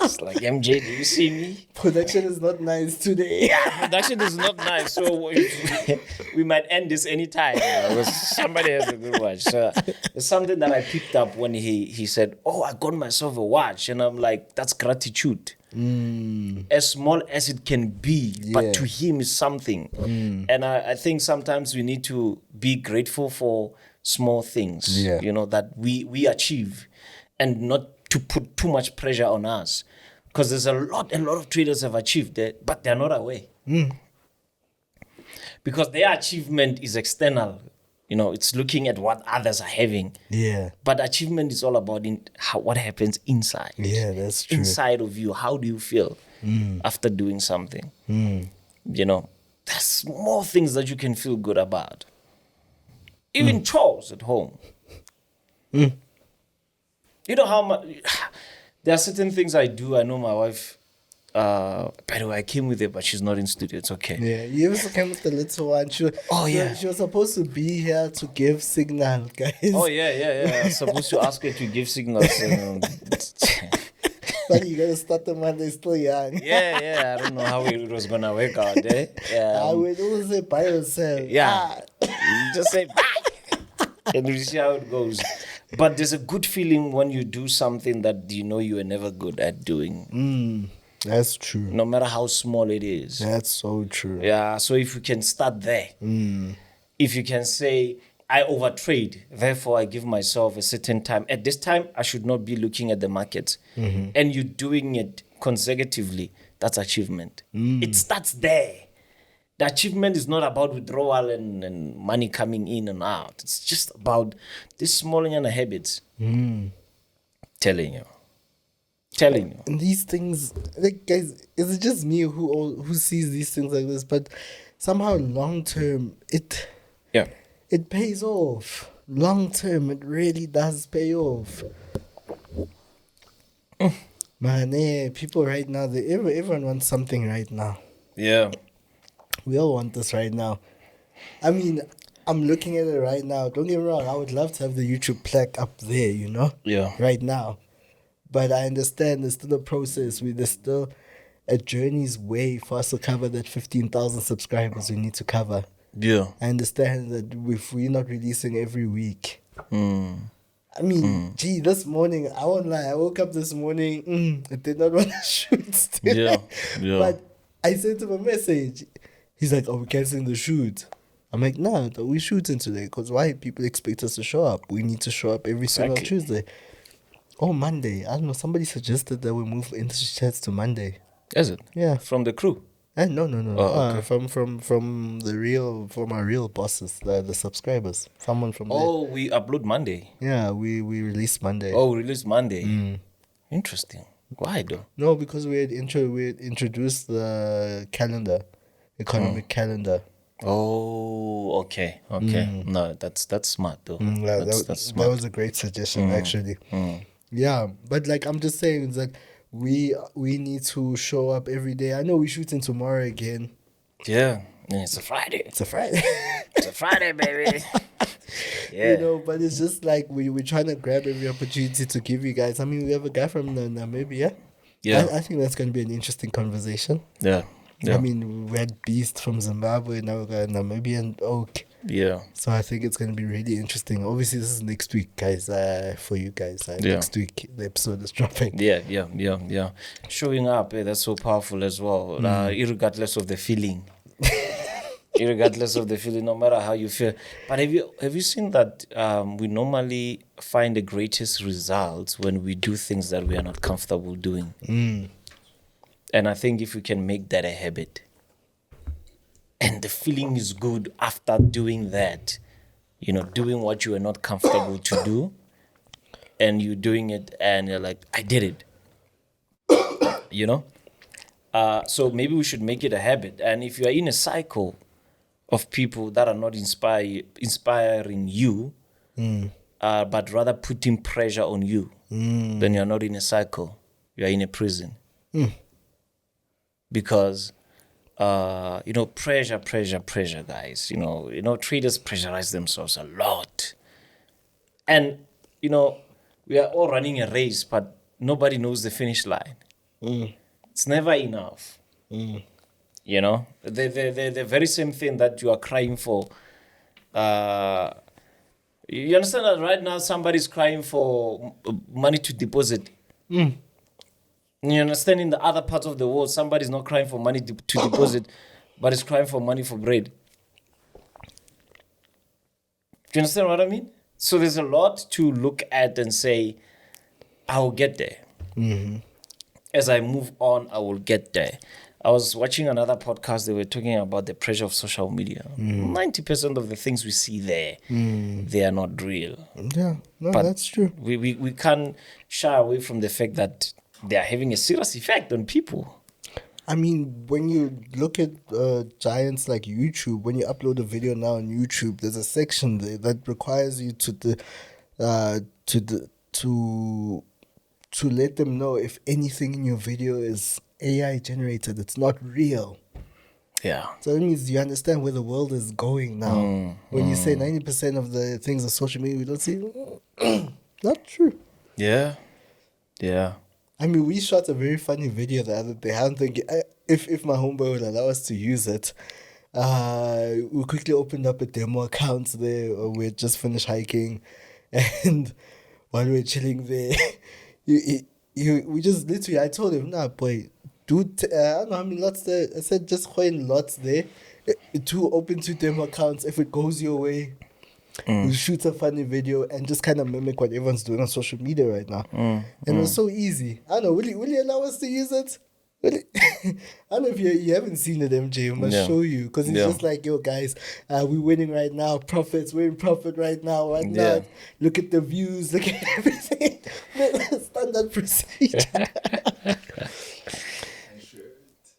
It's like, MJ, do you see me? Production is not nice today. Yeah, production is not nice. So we might end this anytime. Somebody has a good watch. So it's something that I picked up when he said, oh, I got myself a watch. And I'm like, that's gratitude. As small as it can be, but to him is something. And I think sometimes we need to be grateful for small things, that we achieve, and not to put too much pressure on us. Because there's a lot of traders have achieved it, but they're not aware. Because their achievement is external. It's looking at what others are having. Yeah. But achievement is all about what happens inside. Yeah, that's true. Inside of you, how do you feel after doing something? There's small things that you can feel good about. Even chores at home. You know how much... There are certain things I do. I know my wife... by the way, I came with her, but she's not in studio. It's okay. Yeah, you also came with the little one. She was supposed to be here to give signal, guys. Oh, yeah. I was supposed to ask her to give signals. But you gotta start the man, they're still young. Yeah. I don't know how it was gonna work out there. I would always say by yourself. Yeah. You just say bye. And we see how it goes. But there's a good feeling when you do something that you were never good at doing. That's true. No matter how small it is. That's so true. Yeah, so if you can start there, if you can say, I overtrade, therefore I give myself a certain time. At this time, I should not be looking at the market. And you're doing it consecutively, that's achievement. It starts there. The achievement is not about withdrawal and money coming in and out. It's just about these small habits. Telling you. And these things, like, guys, is it just me who sees these things like this? But somehow long term, it pays off. Long term, it really does pay off. Man, people right now, everyone wants something right now. Yeah. We all want this right now. I mean, I'm looking at it right now. Don't get me wrong, I would love to have the YouTube plaque up there, Yeah. right now. But I understand there's still a process. There's still a journey's way for us to cover that 15,000 subscribers we need to cover. Yeah. I understand that if we're not releasing every week. I mean, gee, this morning, I won't lie, I woke up this morning, I did not want to shoot still. Yeah. But I sent him a message. He's like, oh, we're canceling the shoot. I'm like, no, we're shooting today. Because why? People expect us to show up. We need to show up every single Tuesday. Oh, Monday. I don't know. Somebody suggested that we move industry chats to Monday. Is it? Yeah. From the crew? No. Oh, okay. From our real bosses, the subscribers. Someone from there. Oh, we upload Monday. Yeah, we release Monday. Oh, release Monday. Interesting. Why though? No, because we had introduced the calendar, economic calendar. Oh, okay. No, that's smart though. That's smart. That was a great suggestion, actually. Yeah, but like I'm just saying, it's like we need to show up every day. I know we're shooting tomorrow again. Yeah, it's a Friday. It's a Friday. It's a Friday, baby. Yeah. But it's just like we're trying to grab every opportunity to give you guys. I mean, we have a guy from Namibia. Yeah. I think that's going to be an interesting conversation. Yeah. I mean, we had Beast from Zimbabwe, now we got Namibian Oak. Yeah. So I think it's going to be really interesting. Obviously, this is next week, guys, for you guys. Next week, the episode is dropping. Yeah. Showing up, that's so powerful as well, irregardless of the feeling. Irregardless of the feeling, no matter how you feel. But have you seen that we normally find the greatest results when we do things that we are not comfortable doing? And I think if we can make that a habit, and the feeling is good after doing that, doing what you are not comfortable to do, and you're doing it and you're like, I did it. So maybe we should make it a habit. And if you are in a cycle of people that are not inspiring you, but rather putting pressure on you, then you're not in a cycle. You're in a prison. Because pressure, guys. Traders pressurize themselves a lot. And, we are all running a race, but nobody knows the finish line. It's never enough. The very same thing that you are crying for. You understand that right now somebody's crying for money to deposit. You understand in the other parts of the world, somebody's not crying for money to deposit, but is crying for money for bread. Do you understand what I mean? So there's a lot to look at and say, I will get there. As I move on, I will get there. I was watching another podcast. They were talking about the pressure of social media. 90% of the things we see there, they are not real. Yeah, no, but that's true. We can't shy away from the fact that they are having a serious effect on people. I mean, when you look at giants like YouTube, when you upload a video now on YouTube, there's a section there that requires you to let them know if anything in your video is AI generated. It's not real. Yeah. So that means you understand where the world is going now. When you say 90% of the things on social media we don't see, not true. Yeah. Yeah. I mean, we shot a very funny video the other day. I don't think if my homeboy would allow us to use it, we quickly opened up a demo account there. We had just finished hiking, and while we were chilling there, we just literally, I told him, nah, boy, dude, I don't know how many lots there. I said, just coin lots there. Open two demo accounts. If it goes your way, we'll shoot a funny video and just kind of mimic what everyone's doing on social media right now. And it was so easy. I don't know, will you allow us to use it? I don't know if you haven't seen it, MJ. I must show you. Because it's just like, yo, guys, we're winning right now. We're in profit right now. Why not? Look at the views. Look at everything. Standard procedure.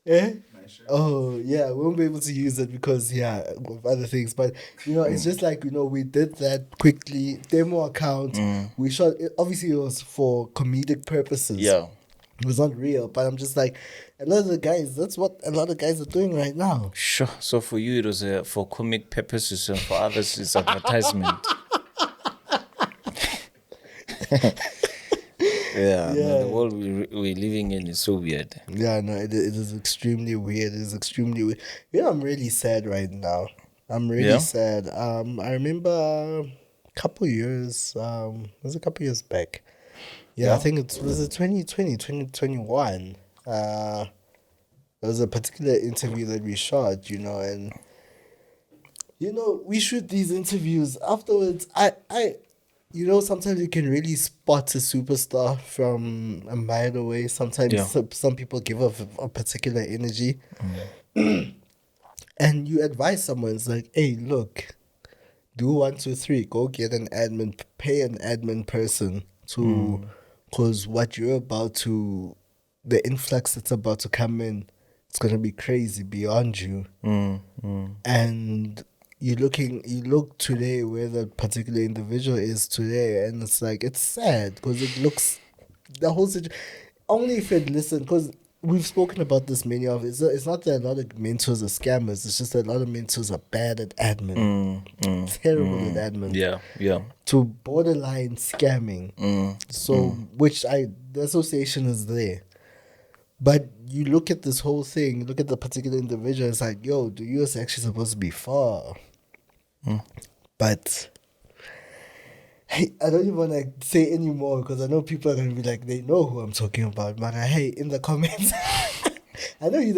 Yeah? Oh, yeah, we won't be able to use it because, of other things. But, it's just like, we did that quickly. Demo account. We shot it. Obviously, it was for comedic purposes. Yeah. It was not real. But I'm just like, a lot of the guys, that's what a lot of guys are doing right now. Sure. So for you, it was for comic purposes, and for others, it's advertisement. No, the world we're living in is so weird. Yeah, no, it is extremely weird. It is extremely weird. I'm really sad right now. I'm really sad. I remember a couple years, it was a couple years back. I think it was 2020, 2021. There was a particular interview that we shot, and we shoot these interviews. Afterwards, I sometimes you can really spot a superstar from a mile away. Sometimes some people give off a particular energy. And you advise someone, it's like, hey, look, do 1, 2, 3, go get an admin, pay an admin person to, because what you're about to, the influx that's about to come in, it's going to be crazy beyond you. And you look today where the particular individual is today, and it's like, it's sad because it looks, the whole situation, only if you'd listen, because we've spoken about this many of it. It's not that a lot of mentors are scammers, it's just that a lot of mentors are bad at admin. Terrible at admin. Yeah. To borderline scamming. The association is there. But you look at this whole thing, look at the particular individual, it's like, yo, the US actually supposed to be far. But hey, I don't even want to say any more because I know people are going to be like, they know who I'm talking about. But hey, in the comments, I know you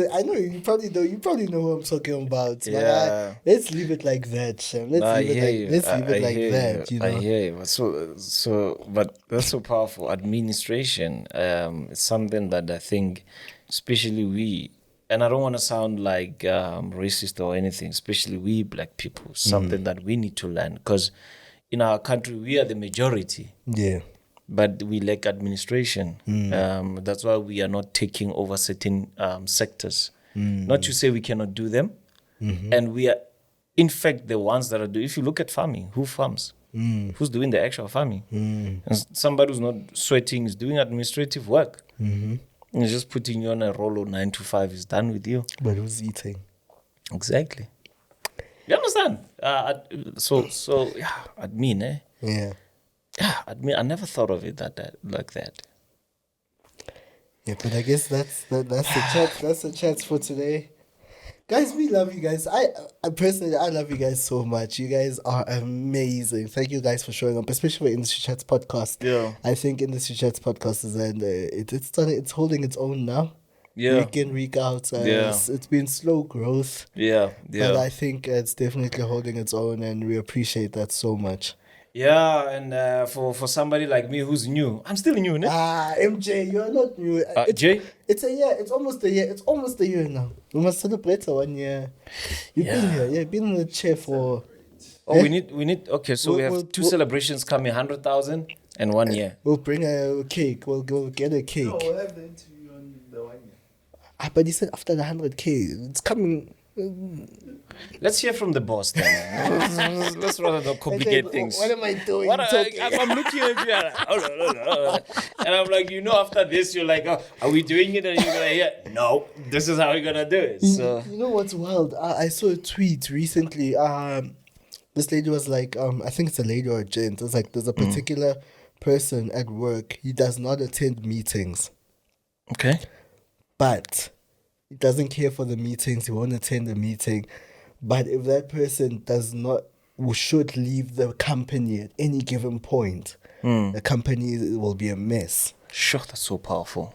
probably know who I'm talking about. Yeah. But let's leave it like that, Shem. Let's leave it like that. I hear you. So, but that's so powerful. Administration, is something that I think, especially we, and I don't want to sound like racist or anything, especially we black people, something that we need to learn, because in our country we are the majority. Yeah. But we lack administration. That's why we are not taking over certain sectors. Not to say we cannot do them. And we are, in fact, the ones that are doing. If you look at farming, who farms? Who's doing the actual farming? And somebody who's not sweating is doing administrative work. It's just putting you on a roll of 9 to 5 is done with you. But who's eating? Exactly. You understand? So yeah, admin, eh? Yeah. Yeah, admin. I never thought of it like that. Yeah, but I guess that's the chat. That's the chat for today. Guys, we love you guys. I personally, I love you guys so much. You guys are amazing. Thank you guys for showing up, especially for Industry Chats podcast. Yeah. I think Industry Chats podcast is it's holding its own now. Yeah. Week in, week out. Yeah. It's been slow growth. Yeah. But I think it's definitely holding its own, and we appreciate that so much. Yeah, and for somebody like me who's new, I'm still new, ne? MJ, you're not new. Jay? It's a year. It's almost a year. It's almost a year now. We must celebrate 1 year. You've been here. Yeah, been in the chair for. Oh, we need. Okay, so we have two celebrations coming: 100,000 and 1 year. We'll bring a cake. We'll go get a cake. No, we'll have the interview on the 1 year. But he said after the 100K, it's coming. Let's hear from the boss then. Let's rather not complicate things. What am I doing? I'm looking at you and I'm like, after this, you're like, oh, are we doing it? And you're like, yeah, no, this is how we're gonna do it. So You know what's wild? I saw a tweet recently. This lady was like, I think it's a lady or a gent. It's like there's a particular person at work. He does not attend meetings, okay. but he doesn't care for the meetings. He won't attend the meeting. But if that person should leave the company at any given point, the company will be a mess. Sure, that's so powerful.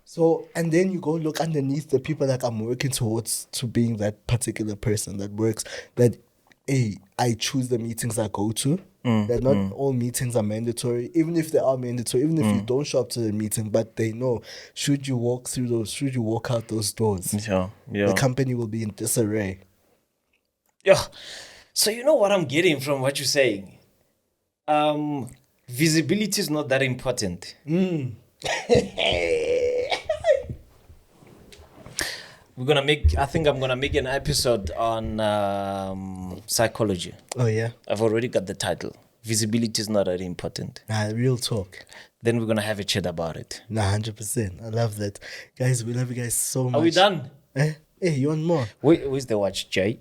So, and then you go look underneath the people that I'm working towards to being that particular person that works, that I choose the meetings I go to. That not all meetings are mandatory, even if they are mandatory, even if you don't show up to the meeting, but they know should you walk out those doors, the company will be in disarray. Yeah. So you know what I'm getting from what you're saying? Visibility is not that important. I think I'm gonna make an episode on psychology. Oh yeah. I've already got the title. Visibility is not that important. Real talk. Then we're gonna have a chat about it. 100%. I love that. Guys, we love you guys so much. Are we done? Hey, you want more? Where's the watch, Jay?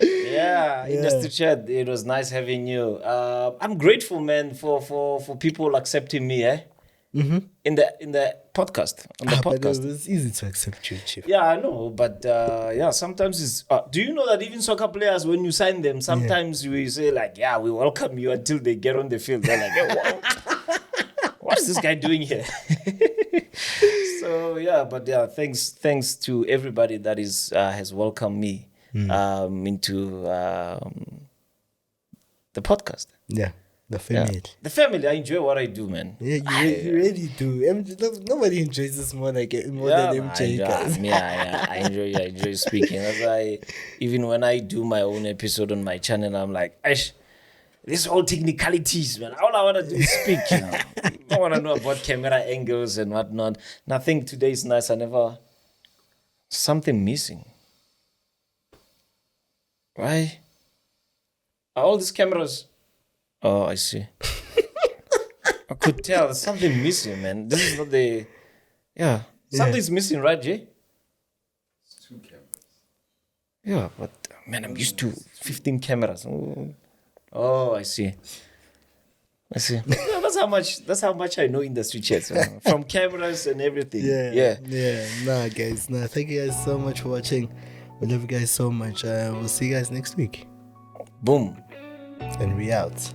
Yeah, industry chat. It was nice having you. I'm grateful, man, for people accepting me, in the podcast. On the But it podcast. was easy to accept you, Chief. Yeah, I know, but sometimes it's. Do you know that even soccer players, when you sign them, sometimes we say like, "Yeah, we welcome you," until they get on the field. They're like, hey, what is this guy doing here? So thanks to everybody that has welcomed me into the podcast. Yeah, the family. Yeah. The family. I enjoy what I do, man. Yeah, you really do. Nobody enjoys this more than MJ. Guys. I enjoy speaking. That's why even when I do my own episode on my channel, I'm like, this all technicalities, man. All I want to do is speak, I don't want to know about camera angles and whatnot. Nothing today is nice. Something missing. Why? Are all these cameras? Oh, I see. I could tell there's something missing, man. This is not the... Yeah. Something's missing, right, Jay? It's 2 cameras. Yeah, but man, I'm used to 15 cameras. Oh, I see. Yeah, that's how much I know industry chats, from cameras and everything. Yeah. Nah, guys. Nah, thank you guys so much for watching. We love you guys so much. We'll see you guys next week. Boom. And we out.